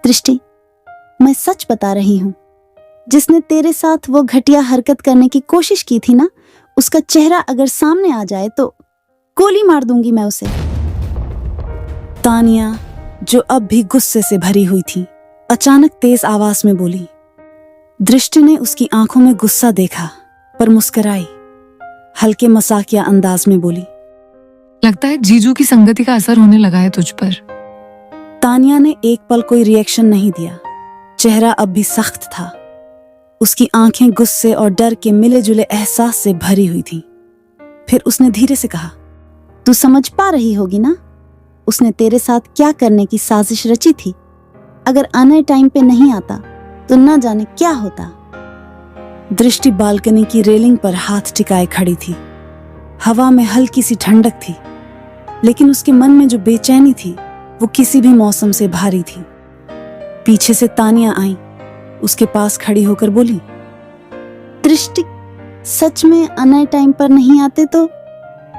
दृष्टि, मैं सच बता रही हूँ, जिसने तेरे साथ वो घटिया हरकत करने की कोशिश की थी ना, उसका चेहरा अगर सामने आ जाए तो गोली मार दूंगी मैं उसे। तानिया, जो अब भी गुस्से से भरी हुई थी, अचानक तेज आवाज में बोली। दृष्टि ने उसकी आंखों में गुस्सा देखा पर मुस्कुराई, हल्के मजाकिया अंदाज में बोली, लगता है जीजू की संगति का असर होने लगा है तुझ पर। तानिया ने एक पल कोई रिएक्शन नहीं दिया। चेहरा अब भी सख्त था। उसकी आंखें गुस्से और डर के मिले जुले एहसास से भरी हुई थीं। फिर उसने धीरे से कहा, तू समझ पा रही होगी ना, उसने तेरे साथ क्या करने की साजिश रची थी। अगर आने टाइम पे नहीं आता तो ना जाने क्या होता। दृष्टि बालकनी की रेलिंग पर हाथ टिकाए खड़ी थी। हवा में हल्की सी ठंडक थी, लेकिन उसके मन में जो बेचैनी थी वो किसी भी मौसम से भारी थी। पीछे से तानिया आई, उसके पास खड़ी होकर बोली, दृष्टि, सच में अनय टाइम पर नहीं आते तो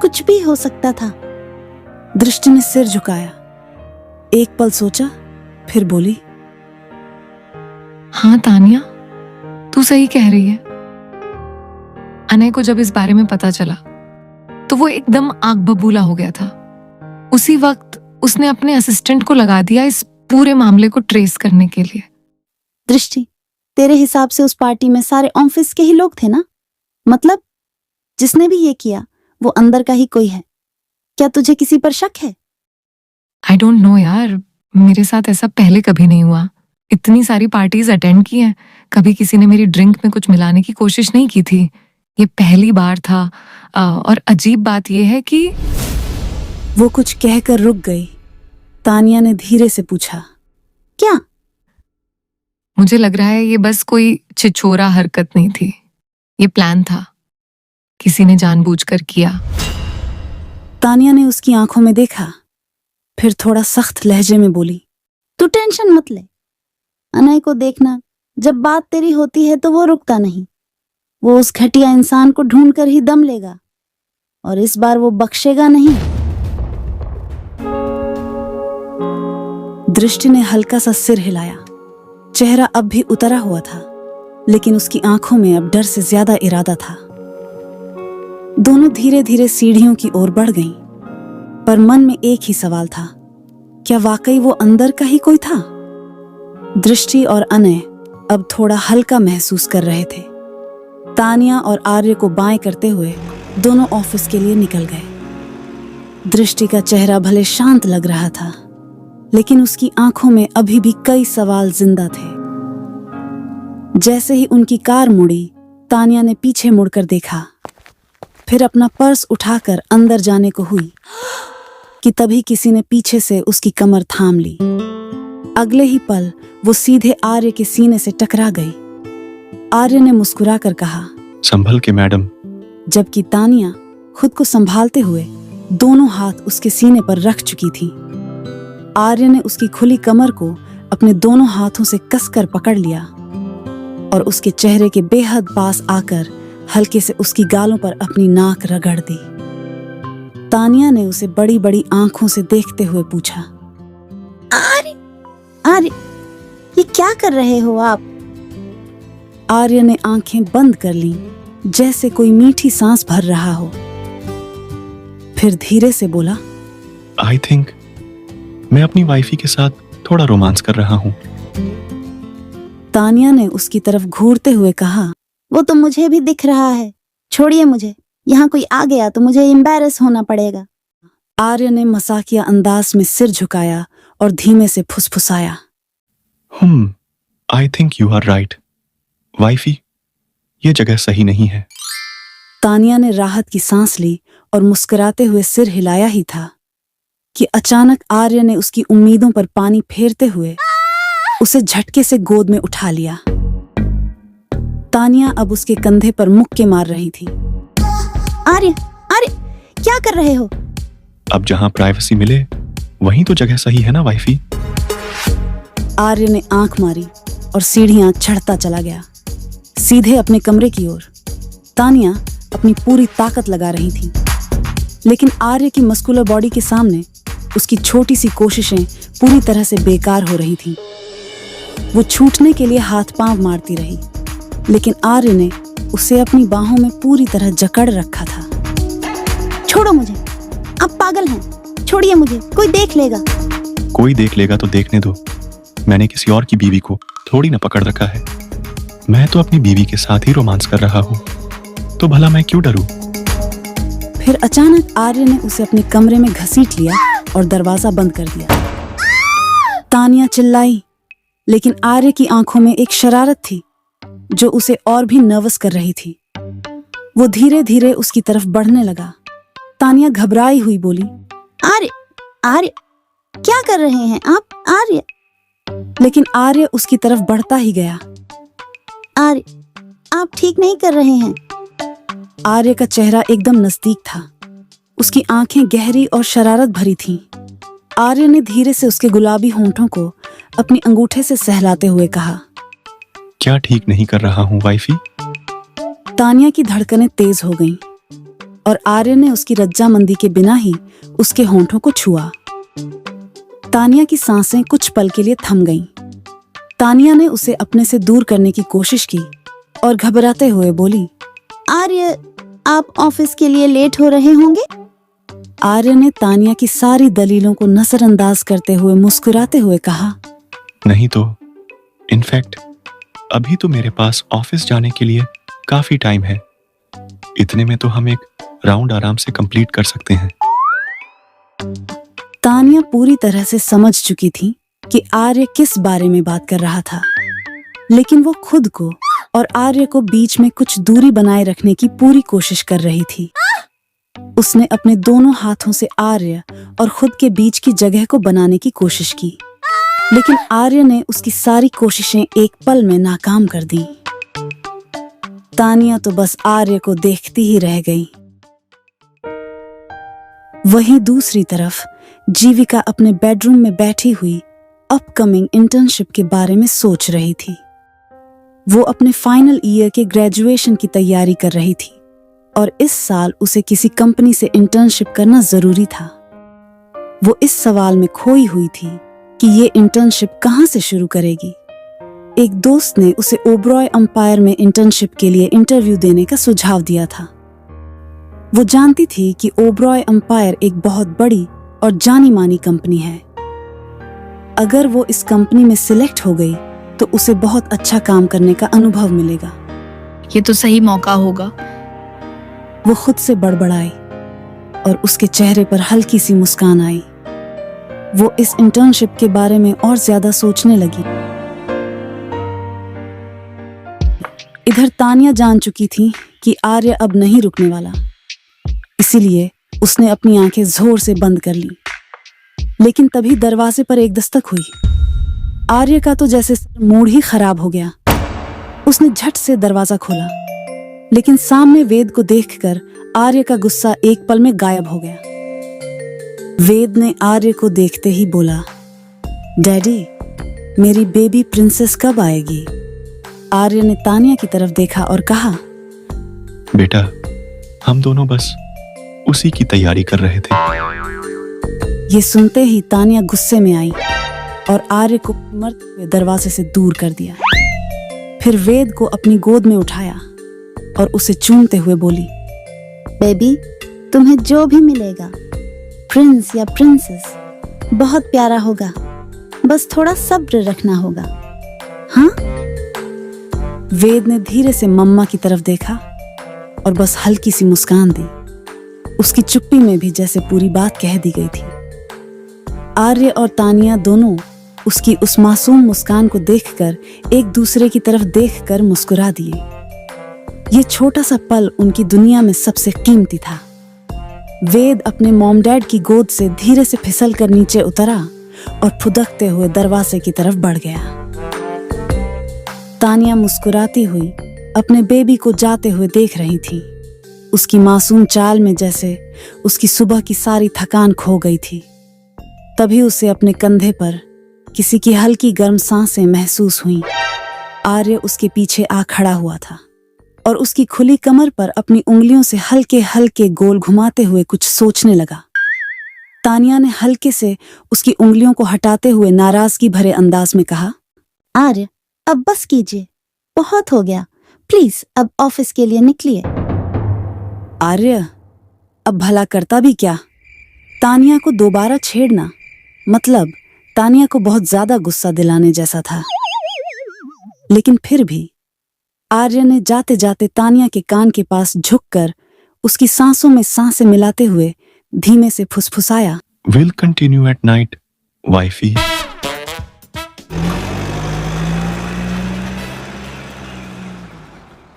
कुछ भी हो सकता था। दृष्टि ने सिर झुकाया, एक पल सोचा, फिर बोली, हाँ तानिया, तू सही कह रही है। अनय को जब इस बारे में पता चला तो वो एकदम आग बबूला हो गया था। उसी वक्त उसने अपने असिस्टेंट को लगा दिया इस पूरे मामले को ट्रेस करने के लिए। दृष्टि, तेरे हिसाब से उस पार्टी में सारे ऑफिस के ही लोग थे ना? मतलब जिसने भी ये किया वो अंदर का ही कोई है। क्या तुझे किसी पर शक है? आई डोंट नो यार, मेरे साथ ऐसा पहले कभी नहीं हुआ। इतनी सारी पार्टीज अटेंड की हैं, कभी किसी ने मेरी ड्रिंक में कुछ मिलाने की कोशिश नहीं की थी। ये पहली बार था। और अजीब बात यह है कि वो कुछ कहकर रुक गई। तानिया ने धीरे से पूछा, क्या? मुझे लग रहा है ये बस कोई छिछोरा हरकत नहीं थी, ये प्लान था, किसी ने जानबूझकर किया। तानिया ने उसकी आंखों में देखा, फिर थोड़ा सख्त लहजे में बोली, तू टेंशन मत ले। अनय को देखना, जब बात तेरी होती है तो वो रुकता नहीं। वो उस घटिया इंसान को ढूंढ कर ही दम लेगा, और इस बार वो बख्शेगा नहीं। दृष्टि ने हल्का सा सिर हिलाया। चेहरा अब भी उतरा हुआ था, लेकिन उसकी आंखों में अब डर से ज्यादा इरादा था। दोनों धीरे धीरे सीढ़ियों की ओर बढ़ गईं, पर मन में एक ही सवाल था, क्या वाकई वो अंदर का ही कोई था? दृष्टि और अनय अब थोड़ा हल्का महसूस कर रहे थे। तानिया और आर्य को बाएं करते हुए दोनों ऑफिस के लिए निकल गए। दृष्टि का चेहरा भले शांत लग रहा था, लेकिन उसकी आंखों में अभी भी कई सवाल जिंदा थे। जैसे ही उनकी कार मुड़ी, तानिया ने पीछे मुड़कर देखा, फिर अपना पर्स उठाकर अंदर जाने को हुई कि तभी किसी ने पीछे से उसकी कमर थाम ली। अगले ही पल वो सीधे आर्य के सीने से टकरा गई। आर्य ने मुस्कुराकर कहा, संभल के मैडम। जबकि तानिया खुद को संभालते हुए दोनों हाथ उसके सीने पर रख चुकी थी। आर्य ने उसकी खुली कमर को अपने दोनों हाथों से कसकर पकड़ लिया और उसके चेहरे के बेहद पास आकर हल्के से उसकी गालों पर अपनी नाक रगड़ दी। तानिया ने उसे बड़ी बड़ी आंखों से देखते हुए पूछा, आर्य, आर्य, ये क्या कर रहे हो आप? आर्य ने आंखें बंद कर लीं, जैसे कोई मीठी सांस भर रहा हो। फिर धीरे से बोला, आई थिंक मैं अपनी वाइफी के साथ थोड़ा रोमांस कर रहा हूँ। तानिया ने उसकी तरफ घूरते हुए कहा, वो तो मुझे भी दिख रहा है, छोड़िए मुझे, यहाँ कोई आ गया तो मुझे एम्बैरेस होना पड़ेगा। आर्य ने मजाकिया अंदाज में सिर झुकाया और धीमे से फुसफुसाया, I think you are right. Wifey, ये जगह सही नहीं है। तानिया ने राहत की सांस ली और मुस्कुराते हुए सिर हिलाया ही था कि अचानक आर्य ने उसकी उम्मीदों पर पानी फेरते हुए उसे झटके से गोद में उठा लिया। तानिया अब उसके कंधे पर मुक्के मार रही थी। आर्य, आर्य, क्या कर रहे हो? अब जहां प्राइवेसी मिले वहीं तो जगह सही है ना वाइफी। आर्य ने आंख मारी और सीढ़ियां चढ़ता चला गया, सीधे अपने कमरे की ओर। तानिया अपनी पूरी ताकत लगा रही थी, लेकिन आर्य की मस्कुलर बॉडी के सामने उसकी छोटी सी कोशिशें पूरी तरह से बेकार हो रही थीं। वो छूटने के लिए हाथ पांव मारती रही, लेकिन आर्य ने उसे अपनी बाहों में पूरी तरह जकड़ रखा था। छोड़ो मुझे, आप पागल हैं, छोड़िए मुझे, कोई देख लेगा। कोई देख लेगा तो देखने दो। मैंने किसी और की बीवी को थोड़ी ना पकड़ रखा है। मैं तो अपनी बीवी के साथ ही रोमांस कर रहा हूँ, तो भला मैं क्यों डरूं? फिर अचानक आर्य ने उसे अपने कमरे में घसीट लिया और दरवाजा बंद कर दिया। तानिया चिल्लाई, लेकिन आर्य की आंखों में एक शरारत थी जो उसे और भी नर्वस कर रही थी। वो धीरे धीरे उसकी तरफ बढ़ने लगा। तानिया घबराई हुई बोली, आर्य, आर्य, क्या कर रहे हैं आप आर्य? लेकिन आर्य उसकी तरफ बढ़ता ही गया। आर्य, आप ठीक नहीं कर रहे हैं। आर्य का चेहरा एकदम नजदीक था। उसकी आंखें गहरी और शरारत भरी थीं। आर्य ने धीरे से उसके गुलाबी होंठों को अपनी अंगूठे से सहलाते हुए कहा, क्या ठीक नहीं कर रहा हूँ वाइफी? तानिया की धड़कनें तेज हो गईं और आर्य ने उसकी रज्जामंदी के बिना ही उसके होंठों को छुआ। तानिया की सांसें कुछ पल के लिए थम गईं। तानिया ने उसे अपने से दूर करने की कोशिश की और घबराते हुए बोली, आर्य, आप ऑफिस के लिए लेट हो रहे होंगे। आर्य ने तानिया की सारी दलीलों को नजरअंदाज करते हुए मुस्कुराते हुए कहा, नहीं तो इनफैक्ट अभी तो मेरे पास ऑफिस जाने के लिए काफी टाइम है। इतने में तो हम एक राउंड आराम से कंप्लीट कर सकते हैं। तानिया पूरी तरह से समझ चुकी थी कि आर्य किस बारे में बात कर रहा था, लेकिन वो खुद को और आर्य को बीच में कुछ दूरी बनाए रखने की पूरी कोशिश कर रही थी। उसने अपने दोनों हाथों से आर्य और खुद के बीच की जगह को बनाने की कोशिश की, लेकिन आर्य ने उसकी सारी कोशिशें एक पल में नाकाम कर दी। तानिया तो बस आर्य को देखती ही रह गई। वहीं दूसरी तरफ जीविका अपने बेडरूम में बैठी हुई अपकमिंग इंटर्नशिप के बारे में सोच रही थी। वो अपने फाइनल ईयर के ग्रेजुएशन की तैयारी कर रही थी और इस साल उसे किसी कंपनी से इंटर्नशिप करना जरूरी था। वो इस सवाल में खोई हुई थी कि ये इंटर्नशिप कहाँ से शुरू करेगी। एक दोस्त ने उसे ओबरॉय एम्पायर में इंटर्नशिप के लिए इंटरव्यू देने का सुझाव दिया था। वो जानती थी कि ओबरॉय एम्पायर एक बहुत बड़ी और जानी मानी कंपनी है। अगर वो इस कंपनी में सिलेक्ट हो गई तो उसे बहुत अच्छा काम करने का अनुभव मिलेगा। ये तो सही मौका होगा। वो खुद से बड़बड़ाई और उसके चेहरे पर हल्की सी मुस्कान आई। वो इस इंटर्नशिप के बारे में और ज्यादा सोचने लगी। इधर तानिया जान चुकी थी कि आर्य अब नहीं रुकने वाला, इसीलिए उसने अपनी आंखें जोर से बंद कर ली। लेकिन तभी दरवाजे पर एक दस्तक हुई। आर्य का तो जैसे मूड ही खराब हो गया। उसने झट से दरवाजा खोला, लेकिन सामने वेद को देखकर आर्य का गुस्सा एक पल में गायब हो गया। वेद ने आर्य को देखते ही बोला, डैडी, मेरी बेबी प्रिंसेस कब आएगी? आर्य ने तानिया की तरफ देखा और कहा, बेटा, हम दोनों बस उसी की तैयारी कर रहे थे। ये सुनते ही तानिया गुस्से में आई और आर्य को मरते हुए दरवाजे से दूर कर दिया। फिर वेद को अपनी गोद में उठाया और उसे चूमते हुए बोली, बेबी, तुम्हें जो भी मिलेगा, प्रिंस या प्रिंसेस, बहुत प्यारा होगा। बस थोड़ा सब्र रखना होगा, हाँ? वेद ने धीरे से मम्मा की तरफ देखा और बस हल्की सी मुस्कान दी। उसकी चुप्पी में भी जैसे पूरी बात कह दी गई थी। आर्य और तानिया दोनों उसकी उस मासूम मुस्कान को देखकर एक दूसरे की तरफ देखकर मुस्कुरा दिए। ये छोटा सा पल उनकी दुनिया में सबसे कीमती था। वेद अपने मॉम डैड की गोद से धीरे से फिसल कर नीचे उतरा और फुदकते हुए दरवाजे की तरफ बढ़ गया। तानिया मुस्कुराती हुई अपने बेबी को जाते हुए देख रही थी। उसकी मासूम चाल में जैसे उसकी सुबह की सारी थकान खो गई थी। तभी उसे अपने कंधे पर किसी की हल्की गर्म सांसें महसूस हुईं। आर्य उसके पीछे आ खड़ा हुआ था और उसकी खुली कमर पर अपनी उंगलियों से हल्के हल्के गोल घुमाते हुए कुछ सोचने लगा। तानिया ने हल्के से उसकी उंगलियों को हटाते हुए नाराजगी भरे अंदाज में कहा, आर्य, अब बस कीजिए, बहुत हो गया। प्लीज अब ऑफिस के लिए निकलिए। आर्य, अब भला करता भी क्या? तानिया को दोबारा छेड़ना मतलब तानिया को बहुत ज्यादा गुस्सा दिलाने जैसा था। लेकिन फिर भी आर्य ने जाते जाते तानिया के कान के पास झुककर उसकी सांसों में सांसें मिलाते हुए धीमे से फुसफुसाया, We'll continue at night, wifey.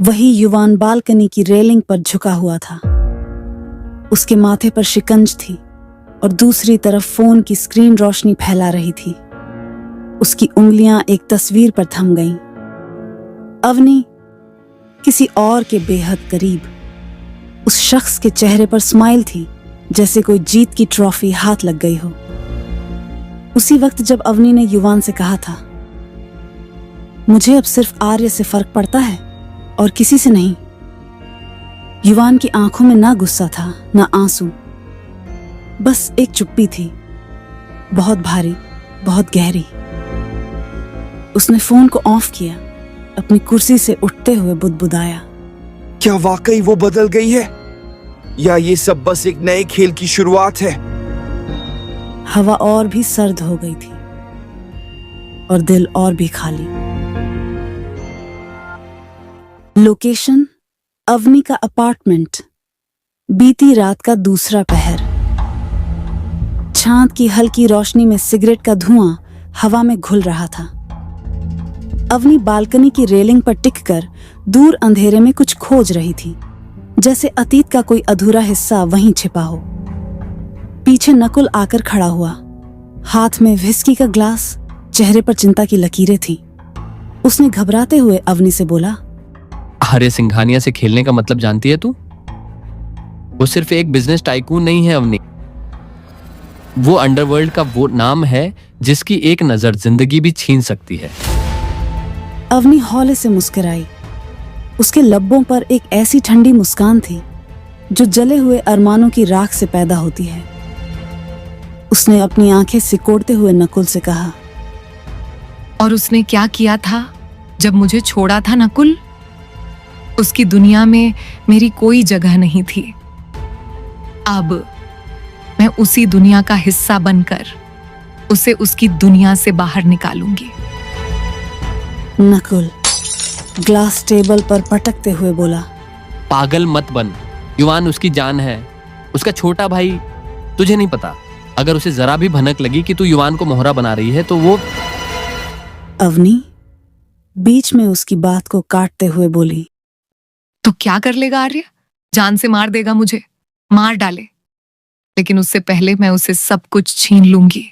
वही युवान बालकनी की रेलिंग पर झुका हुआ था। उसके माथे पर शिकंज थी और दूसरी तरफ फोन की स्क्रीन रोशनी फैला रही थी। उसकी उंगलियां एक तस्वीर पर थम गईं। अवनी किसी और के बेहद करीब। उस शख्स के चेहरे पर स्माइल थी, जैसे कोई जीत की ट्रॉफी हाथ लग गई हो। उसी वक्त जब अवनी ने युवान से कहा था, मुझे अब सिर्फ आर्य से फर्क पड़ता है और किसी से नहीं, युवान की आंखों में ना गुस्सा था ना आंसू, बस एक चुप्पी थी, बहुत भारी, बहुत गहरी। उसने फोन को ऑफ किया, अपनी कुर्सी से उठते हुए बुदबुदाया, क्या वाकई वो बदल गई है या ये सब बस एक नए खेल की शुरुआत है? हवा और भी सर्द हो गई थी और दिल और भी खाली। लोकेशन अवनी का अपार्टमेंट। बीती रात का दूसरा पहर। चांद की हल्की रोशनी में सिगरेट का धुआं हवा में घुल रहा था। अवनी बालकनी की रेलिंग पर टिककर दूर अंधेरे में कुछ खोज रही थी, जैसे अतीत का कोई अधूरा हिस्सा वहीं छिपा हो। पीछे नकुल आकर खड़ा हुआ, हाथ में विस्की का ग्लास, चेहरे पर चिंता की लकीरें थीं। उसने घबराते हुए अवनी से बोला, आर्य सिंघानिया से खेलने का मतलब जानती है तू? वो सिर्फ एक बिजनेस टाइकून नहीं है अवनी, वो अंडरवर्ल्ड का वो नाम है जिसकी एक नजर जिंदगी भी छीन सकती है। अवनी हौले से मुस्कुराई। उसके लब्बों पर एक ऐसी ठंडी मुस्कान थी जो जले हुए अरमानों की राख से पैदा होती है। उसने अपनी आंखें सिकोड़ते हुए नकुल से कहा, और उसने क्या किया था जब मुझे छोड़ा था नकुल? उसकी दुनिया में मेरी कोई जगह नहीं थी। अब मैं उसी दुनिया का हिस्सा बनकर उसे उसकी दुनिया से बाहर निकालूंगी। नकुल ग्लास टेबल पर पटकते हुए बोला, पागल मत बन, युवान उसकी जान है, उसका छोटा भाई। तुझे नहीं पता, अगर उसे जरा भी भनक लगी कि तू युवान को मोहरा बना रही है तो वो। अवनी बीच में उसकी बात को काटते हुए बोली, तो क्या कर लेगा आर्य? जान से मार देगा मुझे, मार डाले, लेकिन उससे पहले मैं उसे सब कुछ छीन लूंगी।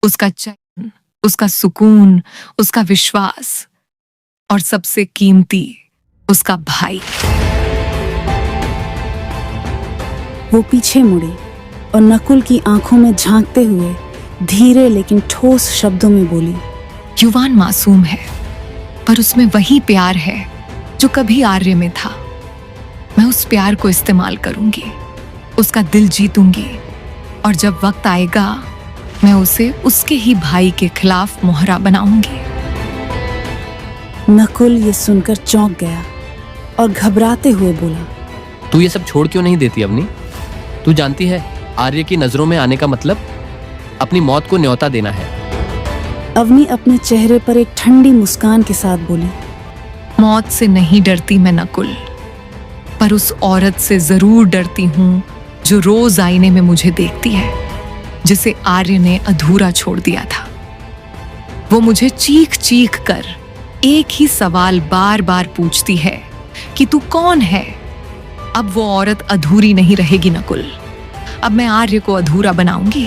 उसका चैन, उसका सुकून, उसका विश्वास और सबसे कीमती उसका भाई। वो पीछे मुड़ी और नकुल की आंखों में झांकते हुए धीरे लेकिन ठोस शब्दों में बोली, युवान मासूम है, पर उसमें वही प्यार है जो कभी आर्य में था। मैं उस प्यार को इस्तेमाल करूंगी, उसका दिल जीतूंगी, और जब वक्त आएगा मैं उसे उसके ही भाई के खिलाफ मोहरा बनाऊंगी। नकुल ये सुनकर चौंक गया और घबराते हुए बोला, तू ये सब छोड़ क्यों नहीं देती अवनी? तू जानती है आर्य की नजरों में आने का मतलब अपनी मौत को न्योता देना है। अवनी अपने चेहरे पर एक ठंडी मुस्कान के साथ बोली, मौत से नहीं डरती मैं नकुल, पर उस औरत से जरूर डरती हूं जो रोज आईने में मुझे देखती है, जिसे आर्य ने अधूरा छोड़ दिया था। वो मुझे चीख चीख कर एक ही सवाल बार बार पूछती है कि तू कौन है? अब वो औरत अधूरी नहीं रहेगी नकुल, अब मैं आर्य को अधूरा बनाऊंगी।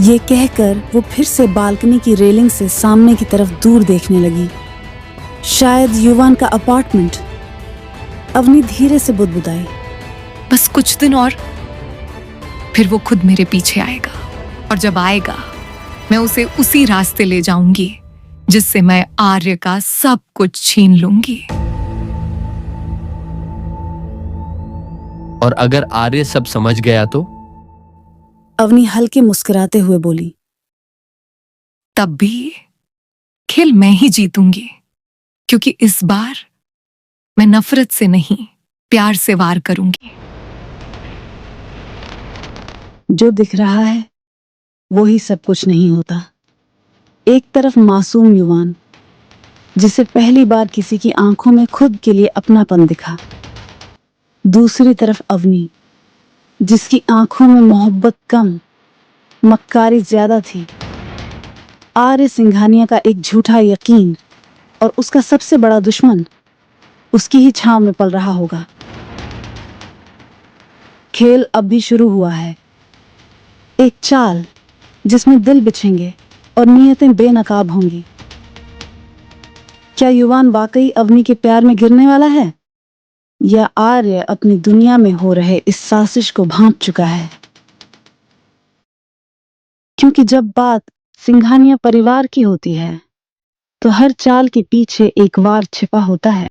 ये कहकर वो फिर से बालकनी की रेलिंग से सामने की तरफ दूर देखने लगी, शायद युवान का अपार्टमेंट। अवनी धीरे से बुदबुदाई, बस कुछ दिन और, फिर वो खुद मेरे पीछे आएगा, और जब आएगा मैं उसे उसी रास्ते ले जाऊंगी जिससे मैं आर्य का सब कुछ छीन लूंगी। और अगर आर्य सब समझ गया तो? अवनी हल्के मुस्कुराते हुए बोली, तब भी खेल मैं ही जीतूंगी, क्योंकि इस बार मैं नफरत से नहीं, प्यार से वार करूंगी। जो दिख रहा है वो ही सब कुछ नहीं होता। एक तरफ मासूम युवान जिसे पहली बार किसी की आंखों में खुद के लिए अपनापन दिखा, दूसरी तरफ अवनी जिसकी आंखों में मोहब्बत कम, मक्कारी ज्यादा थी। आर्य सिंघानिया का एक झूठा यकीन और उसका सबसे बड़ा दुश्मन उसकी ही छांव में पल रहा होगा। खेल अब भी शुरू हुआ है, एक चाल जिसमें दिल बिछेंगे और नीयतें बेनकाब होंगी। क्या युवान वाकई अवनी के प्यार में गिरने वाला है, या आर्य अपनी दुनिया में हो रहे इस साजिश को भांप चुका है? क्योंकि जब बात सिंघानिया परिवार की होती है तो हर चाल के पीछे एक वार छिपा होता है।